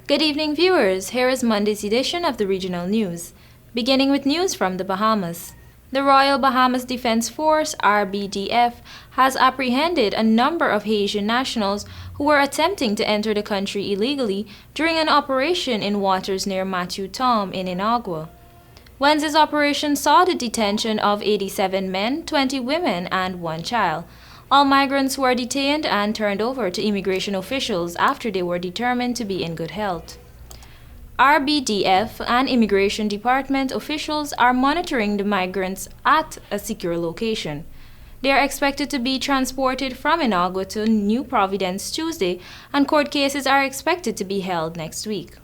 Good evening, viewers. Here is Monday's edition of the regional news. Beginning with news from the Bahamas. The Royal Bahamas Defense Force, RBDF, has apprehended a number of Haitian nationals who were attempting to enter the country illegally during an operation in waters near Matthew Tom in Inagua. Wednesday's operation saw the detention of 87 men, 20 women, and 1 child. All migrants were detained and turned over to immigration officials after they were determined to be in good health. RBDF and Immigration Department officials are monitoring the migrants at a secure location. They are expected to be transported from Inagua to New Providence Tuesday, and court cases are expected to be held next week.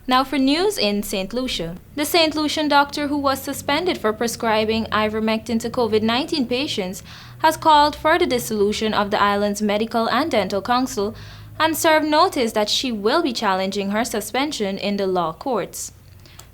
Now for news in St. Lucia. The St. Lucian doctor who was suspended for prescribing ivermectin to COVID-19 patients has called for the dissolution of the island's Medical and Dental Council and served notice that she will be challenging her suspension in the law courts.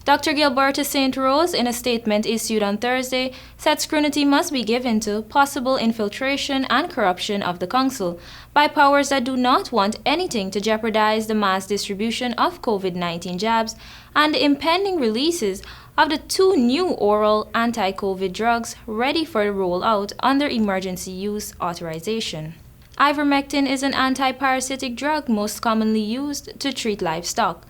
Dr. Gilberta St. Rose, in a statement issued on Thursday, said scrutiny must be given to possible infiltration and corruption of the council by powers that do not want anything to jeopardize the mass distribution of COVID-19 jabs and the impending releases of the 2 new oral anti-COVID drugs ready for rollout under emergency use authorization. Ivermectin is an anti-parasitic drug most commonly used to treat livestock.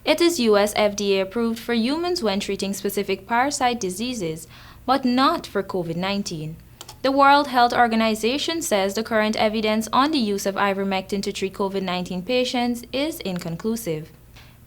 It is US FDA approved for humans when treating specific parasite diseases, but not for COVID-19. The World Health Organization says the current evidence on the use of ivermectin to treat COVID-19 patients is inconclusive.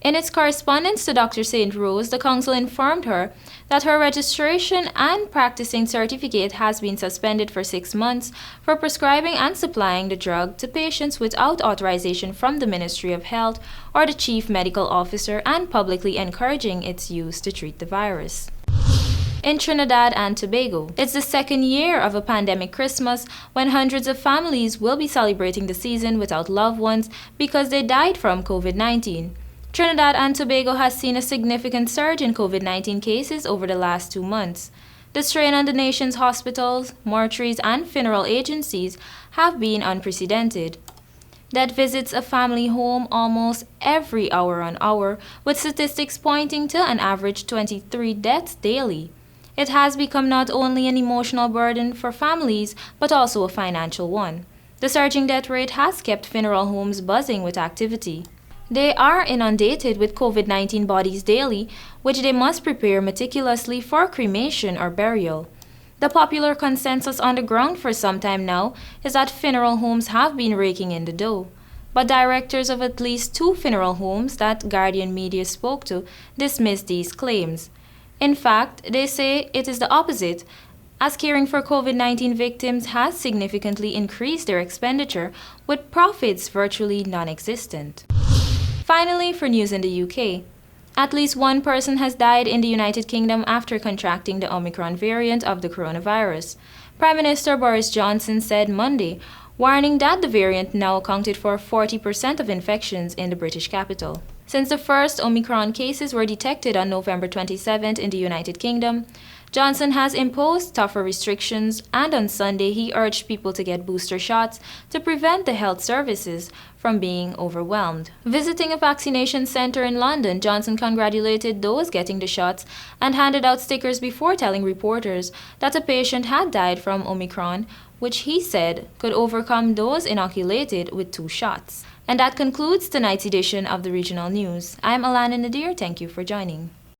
In its correspondence to Dr. St. Rose, the council informed her that her registration and practicing certificate has been suspended for 6 months for prescribing and supplying the drug to patients without authorization from the Ministry of Health or the Chief Medical Officer and publicly encouraging its use to treat the virus. In Trinidad and Tobago, it's the second year of a pandemic Christmas when hundreds of families will be celebrating the season without loved ones because they died from COVID-19. Trinidad and Tobago has seen a significant surge in COVID-19 cases over the last 2 months. The strain on the nation's hospitals, mortuaries, and funeral agencies have been unprecedented. That visits a family home almost every hour, with statistics pointing to an average 23 deaths daily. It has become not only an emotional burden for families, but also a financial one. The surging death rate has kept funeral homes buzzing with activity. They are inundated with COVID-19 bodies daily, which they must prepare meticulously for cremation or burial. The popular consensus on the ground for some time now is that funeral homes have been raking in the dough. But directors of at least 2 funeral homes that Guardian Media spoke to dismissed these claims. In fact, they say it is the opposite, as caring for COVID-19 victims has significantly increased their expenditure, with profits virtually non-existent. Finally, for news in the UK. At least 1 person has died in the United Kingdom after contracting the Omicron variant of the coronavirus. Prime Minister Boris Johnson said Monday, warning that the variant now accounted for 40% of infections in the British capital. Since the first Omicron cases were detected on November 27th in the United Kingdom, Johnson has imposed tougher restrictions, and on Sunday he urged people to get booster shots to prevent the health services from being overwhelmed. Visiting a vaccination center in London, Johnson congratulated those getting the shots and handed out stickers before telling reporters that a patient had died from Omicron, which he said could overcome those inoculated with 2 shots. And that concludes tonight's edition of the Regional News. I'm ALANA. Thank you for joining.